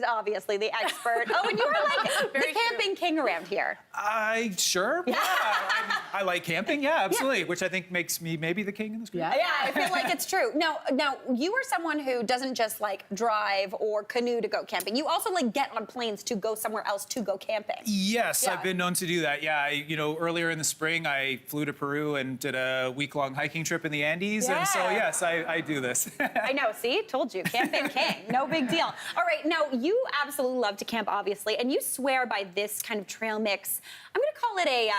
is obviously the expert. Oh, and you are like the camping king around here. Sure. Yeah. I like camping. Yeah, absolutely. Which I think makes me maybe the king in this group. Yeah, I feel like it's true. Now, you are someone who doesn't just like drive or canoe to go camping. You also like get on planes to go somewhere else to go camping. Yes, I've been known to do that. Yeah, earlier in the spring, I flew to Peru and did a week-long hiking trip in the Andes. Yeah. And so, yes, I do this. I know, see? Told you. Camping king. No big deal. All right, now, you absolutely love to camp, obviously, and you swear by this kind of trail mix. I'm going to call it a...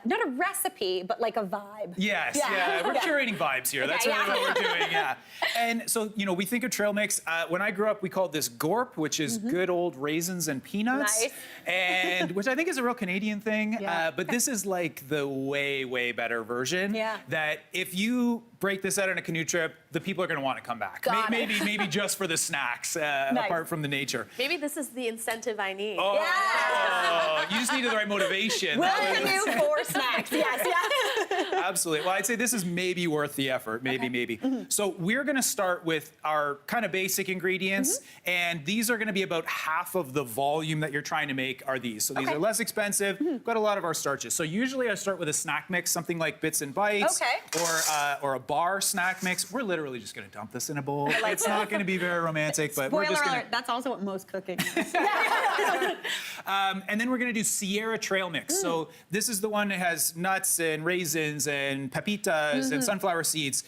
not a recipe, but like a vibe. Yes, yeah. We're curating vibes here. That's really what we're doing, yeah. And so, we think of trail mix. When I grew up, we called this gorp, which is good old raisins and peanuts. Nice. And which I think is a real Canadian thing. Yeah. But this is like the way, way better version. Yeah. That if you break this out on a canoe trip, the people are going to want to come back. Maybe just for the snacks, apart from the nature. Maybe this is the incentive I need. Oh, you just needed the right motivation. Will canoe for snacks. Yes, yeah. Absolutely. Well, I'd say this is maybe worth the effort. Maybe. So we're going to start with our kind of basic ingredients, and these are going to be about half of the volume that you're trying to make are these. So these are less expensive. Got a lot of our starches. So usually I start with a snack mix, something like Bits and Bites, or a bar snack mix. We're literally just going to dump this in a bowl. It's not going to be very romantic, but we're just going to... That's also what most cooking is. And then we're going to do Sierra Trail Mix. So this is the one that has nuts and raisins and pepitas and sunflower seeds.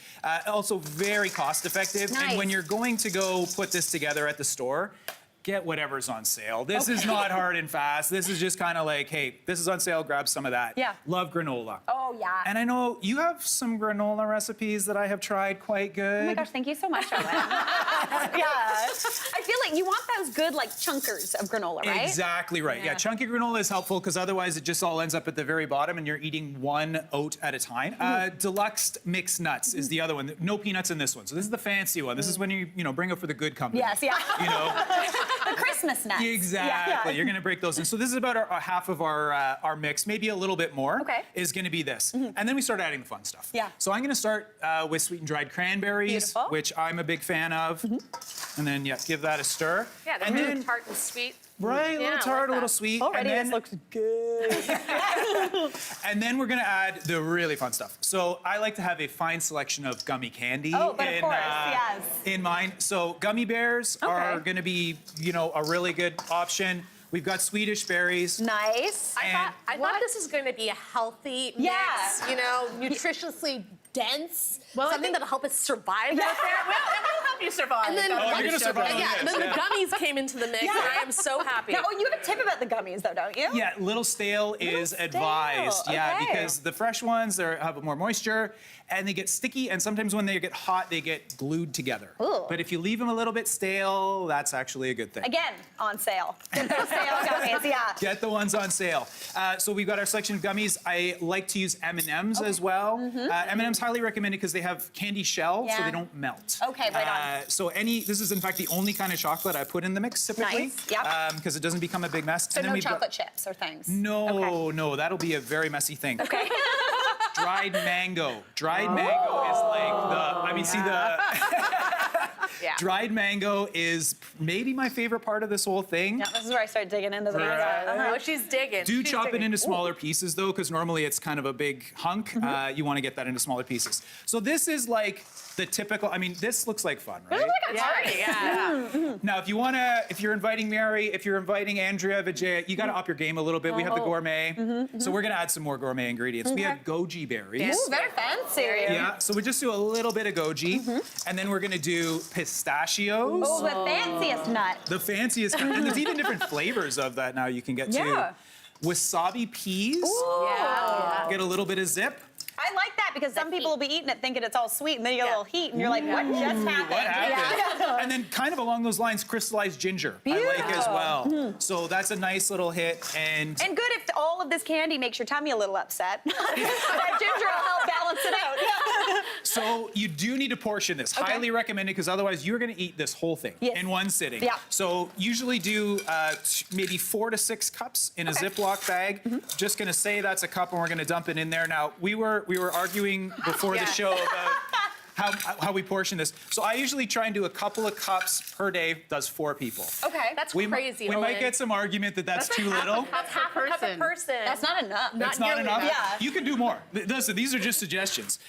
Also very cost effective. Nice. And when you're going to go put this together at the store, get whatever's on sale. This is not hard and fast. This is just kind of like, hey, this is on sale, grab some of that. Yeah. Love granola. Oh, yeah. And I know you have some granola recipes that I have tried quite good. Oh my gosh, thank you so much, Owen. I feel like you want those good, like, chunkers of granola, right? Exactly right. Yeah, chunky granola is helpful because otherwise it just all ends up at the very bottom and you're eating one oat at a time. Deluxe mixed nuts is the other one. No peanuts in this one. So this is the fancy one. This is when you bring it for the good company. Yes, yeah. The Christmas nuts. Exactly. Yeah. You're going to break those in. So this is about half of our mix, maybe a little bit more, is going to be this. And then we start adding the fun stuff. Yeah. So I'm going to start with sweetened dried cranberries, which I'm a big fan of. And then, give that a stir. Yeah, they're really tart and sweet. Right, a little tart, a little sweet. Already and then, this looks good. And then we're going to add the really fun stuff. So I like to have a fine selection of gummy candy in mine. So gummy bears are going to be, a really good option. We've got Swedish berries. Nice. I thought this was going to be a healthy mix, nutritiously dense, something that'll help us survive out there. It'll help you survive. And then you're going to survive. and then the gummies came into the mix, and I am so happy. Now, you have a tip about the gummies, though, don't you? Yeah, little stale is advised. Yeah, because the fresh ones have more moisture, and they get sticky, and sometimes when they get hot, they get glued together. Ooh. But if you leave them a little bit stale, that's actually a good thing. Again, on sale. Get those sale gummies, Get the ones on sale. So we've got our selection of gummies. I like to use M&Ms as well. M&Ms highly recommended because they have candy shell, so they don't melt. Okay, right on. So this is in fact the only kind of chocolate I put in the mix typically. Nice, yep. Because it doesn't become a big mess. So and then no chocolate chips or things? No, that'll be a very messy thing. Okay. Dried mango. Dried mango is dried mango is maybe my favorite part of this whole thing. Yeah, this is where I start digging into the Oh, she's digging. Do chop it into smaller pieces, though, because normally it's kind of a big hunk. You want to get that into smaller pieces. So this is like the typical, this looks like fun, right? This looks like a party, Now, if you're inviting Mary, if you're inviting Andrea, Vijaya, you got to up your game a little bit. We have the gourmet. So we're going to add some more gourmet ingredients. We have goji berries. Ooh, very fancy. Yeah, so we just do a little bit of goji, and then we're going to do pistachios. Oh, the fanciest nut. The fanciest, and there's even different flavors of that now you can get too. Wasabi peas. Ooh. Get a little bit of zip. I like that because some people will be eating it thinking it's all sweet, and then you get a little heat, and you're like, what just happened? What happened? And then kind of along those lines, crystallized ginger. I like as well. So that's a nice little hit. And good if all of this candy makes your tummy a little upset. That ginger will help balance it out. So you do need to portion this. Highly recommended, because otherwise you're going to eat this whole thing in one sitting. Yeah. So usually do maybe 4 to 6 cups in a Ziploc bag. Just going to say that's a cup, and we're going to dump it in there. Now, we were arguing before the show about how we portion this. So I usually try and do a couple of cups per day, does 4 people. Okay. That's We crazy, might Owen. get some argument that that's too little. That's half a cup a person. That's not enough. That's not nearly enough. Yeah. You can do more. Listen, these are just suggestions.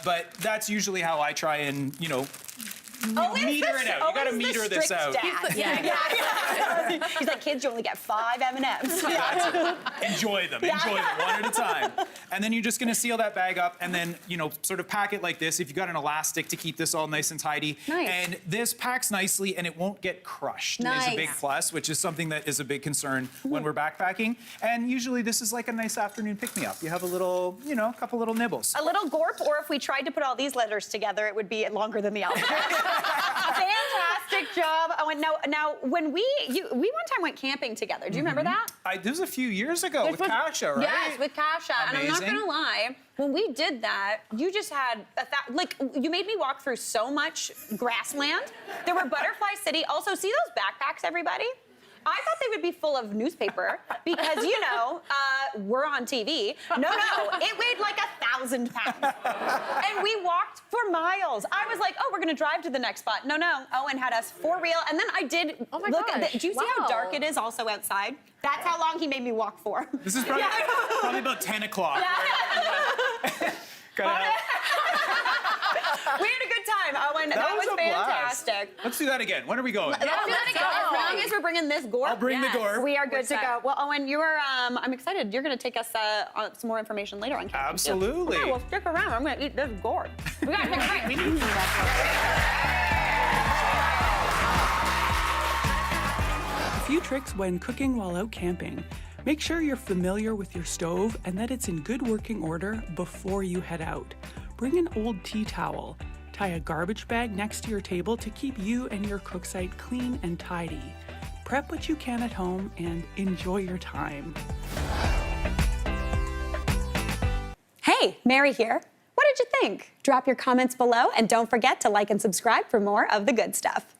But that's usually how I try and, meter it out. You got to meter this out. He's like, kids, you only get 5 M&Ms. Enjoy them. Enjoy them one at a time. And then you're just going to seal that bag up and then, sort of pack it like this. If you've got an elastic to keep this all nice and tidy. Nice. And this packs nicely and it won't get crushed. Is a big Nice. plus, which is something that is a big concern when we're backpacking. And usually this is like a nice afternoon pick-me-up. You have a little, a couple little nibbles. A little gorp, or if we tried to put all these letters together, it would be longer than the alphabet. Fantastic job. Oh, and now when we one time went camping together. Do you remember that? This was a few years ago with Kasha, right? Yes, with Kasha. And I'm not Amazing. gonna lie, when we did that, you just had you made me walk through so much grassland. There were Butterfly City. Also, see those backpacks, everybody? I thought they would be full of newspaper because, we're on TV. No, it weighed like 1,000 pounds. And we walked for miles. I was like, oh, we're gonna drive to the next spot. No, Owen had us for real. And then I did Oh my look gosh. at do you see how Wow. dark it is also outside? That's how long he made me walk for. This is probably about 10 o'clock. Gotta help. We had a good time, Owen. That was a blast. fantastic. Let's do that again. When are we going? Let's do that again. As long as we're bringing this gourd. I'll bring the gourd. We are good to set. go. Well, Owen, you are. I'm excited. You're going to take us on some more information later on camping. Absolutely. Okay, well, stick around. I'm going to eat this gourd. We got to take a break. A few tricks when cooking while out camping. Make sure you're familiar with your stove and that it's in good working order before you head out. Bring an old tea towel. Tie a garbage bag next to your table to keep you and your cook site clean and tidy. Prep what you can at home and enjoy your time. Hey, Mary here. What did you think? Drop your comments below and don't forget to like and subscribe for more of the good stuff.